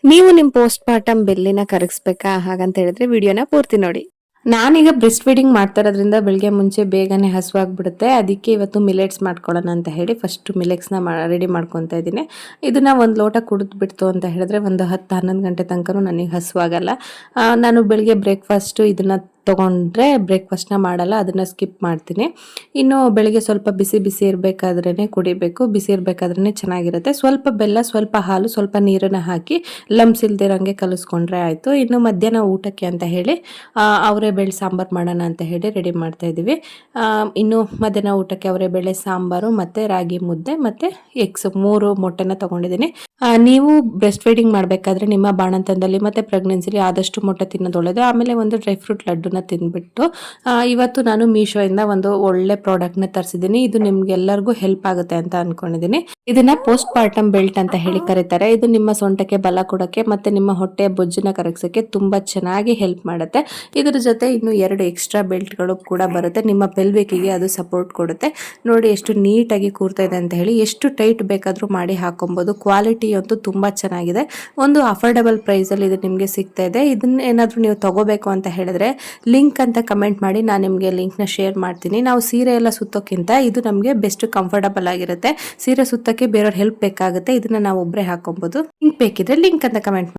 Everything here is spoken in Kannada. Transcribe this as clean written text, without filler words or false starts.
ನೀವು ನಿಮ್ಮ ಪೋಸ್ಟ್ ಪಾರ್ಟಮ್ ಬೆಲ್ಲಿನ ಕರಗಿಸ್ಬೇಕಾ ಹಾಗಂತ ಹೇಳಿದ್ರೆ ವಿಡಿಯೋನ ಪೂರ್ತಿ ನೋಡಿ. ನಾನೀಗ ಬ್ರೆಸ್ಟ್ ಫೀಡಿಂಗ್ ಮಾಡ್ತಾ ಇರೋದ್ರಿಂದ ಬೆಳಿಗ್ಗೆ ಮುಂಚೆ ಬೇಗನೆ ಹಸುವಾಗ್ಬಿಡುತ್ತೆ. ಅದಕ್ಕೆ ಇವತ್ತು ಮಿಲೆಟ್ಸ್ ಮಾಡ್ಕೊಳ್ಳೋಣ ಅಂತ ಹೇಳಿ ಫಸ್ಟ್ ಮಿಲೆಟ್ಸ್ನ ರೆಡಿ ಮಾಡ್ಕೊತಾ ಇದ್ದೀನಿ. ಇದನ್ನ ಒಂದು ಲೋಟ ಕುಡಿದು ಬಿಡ್ತು ಅಂತ ಹೇಳಿದ್ರೆ ಒಂದು 10-11 ಗಂಟೆ ತನಕನೂ ನನಗೆ ಹಸುವಾಗಲ್ಲ. ನಾನು ಬೆಳಿಗ್ಗೆ ಬ್ರೇಕ್ಫಾಸ್ಟು ಇದನ್ನ ತೊಗೊಂಡ್ರೆ ಬ್ರೇಕ್ಫಾಸ್ಟ್ನ ಮಾಡಲ್ಲ, ಅದನ್ನು ಸ್ಕಿಪ್ ಮಾಡ್ತೀನಿ. ಇನ್ನು ಬೆಳಿಗ್ಗೆ ಸ್ವಲ್ಪ ಬಿಸಿ ಬಿಸಿ ಇರಬೇಕಾದ್ರೇ ಕುಡಿಬೇಕು, ಬಿಸಿ ಇರಬೇಕಾದ್ರೇ ಚೆನ್ನಾಗಿರುತ್ತೆ. ಸ್ವಲ್ಪ ಬೆಲ್ಲ, ಸ್ವಲ್ಪ ಹಾಲು, ಸ್ವಲ್ಪ ನೀರನ್ನು ಹಾಕಿ ಲಮ್ಸ್ ಇಲ್ದಿರಂಗೆ ಕಲಿಸ್ಕೊಂಡ್ರೆ ಆಯಿತು. ಇನ್ನು ಮಧ್ಯಾಹ್ನ ಊಟಕ್ಕೆ ಅಂತ ಹೇಳಿ ಅವರೆಬೇಳೆ ಸಾಂಬಾರು ಮಾಡೋಣ ಅಂತ ಹೇಳಿ ರೆಡಿ ಮಾಡ್ತಾ ಇದ್ದೀವಿ. ಇನ್ನು ಮಧ್ಯಾಹ್ನ ಊಟಕ್ಕೆ ಅವರೆಬೇಳೆ ಸಾಂಬಾರು ಮತ್ತು ರಾಗಿ ಮುದ್ದೆ ಮತ್ತು ಎಗ್ಸ್ 3 ಮೊಟ್ಟೆನ ತೊಗೊಂಡಿದ್ದೀನಿ. ನೀವು ಬ್ರೆಸ್ಟ್ ಫೀಡಿಂಗ್ ಮಾಡಬೇಕಾದ್ರೆ ನಿಮ್ಮ ಬಾಣಂತನದಲ್ಲಿ ಮತ್ತು ಪ್ರೆಗ್ನೆನ್ಸಿಲಿ ಆದಷ್ಟು ಮೊಟ್ಟೆ ತಿನ್ನೋದು ಒಳ್ಳೆಯದು. ಆಮೇಲೆ ಒಂದು ಡ್ರೈ ಫ್ರೂಟ್ ಲಡ್ಡುನ ತಿಂದ್ಬಿಟ್ಟು ಇವತ್ತು ನಾನು ಮೀಶೋಯಿಂದ ಒಂದು ಒಳ್ಳೆ ಪ್ರಾಡಕ್ಟ್ನ ತರಿಸಿದ್ದೀನಿ. ಇದು ನಿಮ್ಗೆಲ್ಲರಿಗೂ ಹೆಲ್ಪ್ ಆಗುತ್ತೆ ಅಂತ ಅನ್ಕೊಂಡಿದ್ದೀನಿ. ಇದನ್ನ ಪೋಸ್ಟ್ ಪಾರ್ಟಮ್ ಬೆಲ್ಟ್ ಅಂತ ಹೇಳಿ ಕರೀತಾರೆ. ಇದು ನಿಮ್ಮ ಸೊಂಟಕ್ಕೆ ಬಲ ಕೊಡೋಕ್ಕೆ ಮತ್ತು ನಿಮ್ಮ ಹೊಟ್ಟೆಯ ಬೊಜ್ಜನ್ನ ಕರಗಿಸೋಕ್ಕೆ ತುಂಬ ಚೆನ್ನಾಗಿ ಹೆಲ್ಪ್ ಮಾಡುತ್ತೆ. ಇದರ ಜೊತೆ ಇನ್ನು 2 ಎಕ್ಸ್ಟ್ರಾ ಬೆಲ್ಟ್ಗಳು ಕೂಡ ಬರುತ್ತೆ. ನಿಮ್ಮ ಪೆಲ್ವಿಕ್ಕಿಗೆ ಅದು ಸಪೋರ್ಟ್ ಕೊಡುತ್ತೆ. ನೋಡಿ ಎಷ್ಟು ನೀಟಾಗಿ ಕೂರ್ತಾ ಇದೆ ಅಂತ ಹೇಳಿ. ಎಷ್ಟು ಟೈಟ್ ಬೇಕಾದರೂ ಮಾಡಿ ಹಾಕೊಬೋದು. ಕ್ವಾಲಿಟಿ ಅಂತೂ ತುಂಬ ಚೆನ್ನಾಗಿದೆ. ಒಂದು ಅಫೋರ್ಡಬಲ್ ಪ್ರೈಸಲ್ಲಿ ಇದು ನಿಮಗೆ ಸಿಗ್ತಾ ಇದೆ. ಇದನ್ನ ಏನಾದರೂ ನೀವು ತಗೋಬೇಕು ಅಂತ ಹೇಳಿದ್ರೆ ಲಿಂಕ್ ಅಂತ ಕಮೆಂಟ್ ಮಾಡಿ, ನಾನು ನಿಮಗೆ ಲಿಂಕ್ನ ಶೇರ್ ಮಾಡ್ತೀನಿ. ನಾವು ಸೀರೆ ಎಲ್ಲ ಸುತ್ತೋಕ್ಕಿಂತ ಇದು ನಮಗೆ ಬೆಸ್ಟ್ ಕಂಫರ್ಟಬಲ್ ಆಗಿರುತ್ತೆ. ಸೀರೆ ಸುತ್ತಕ್ಕೆ ಬೇರೆಯವ್ರ ಹೆಲ್ಪ್ ಬೇಕಾಗುತ್ತೆ, ಇದನ್ನ ನಾವು ಒಬ್ಬರೇ ಹಾಕೊಬೋದು. ಲಿಂಕ್ ಬೇಕಿದ್ರೆ ಲಿಂಕ್ ಅಂತ ಕಮೆಂಟ್ ಮಾಡಿ.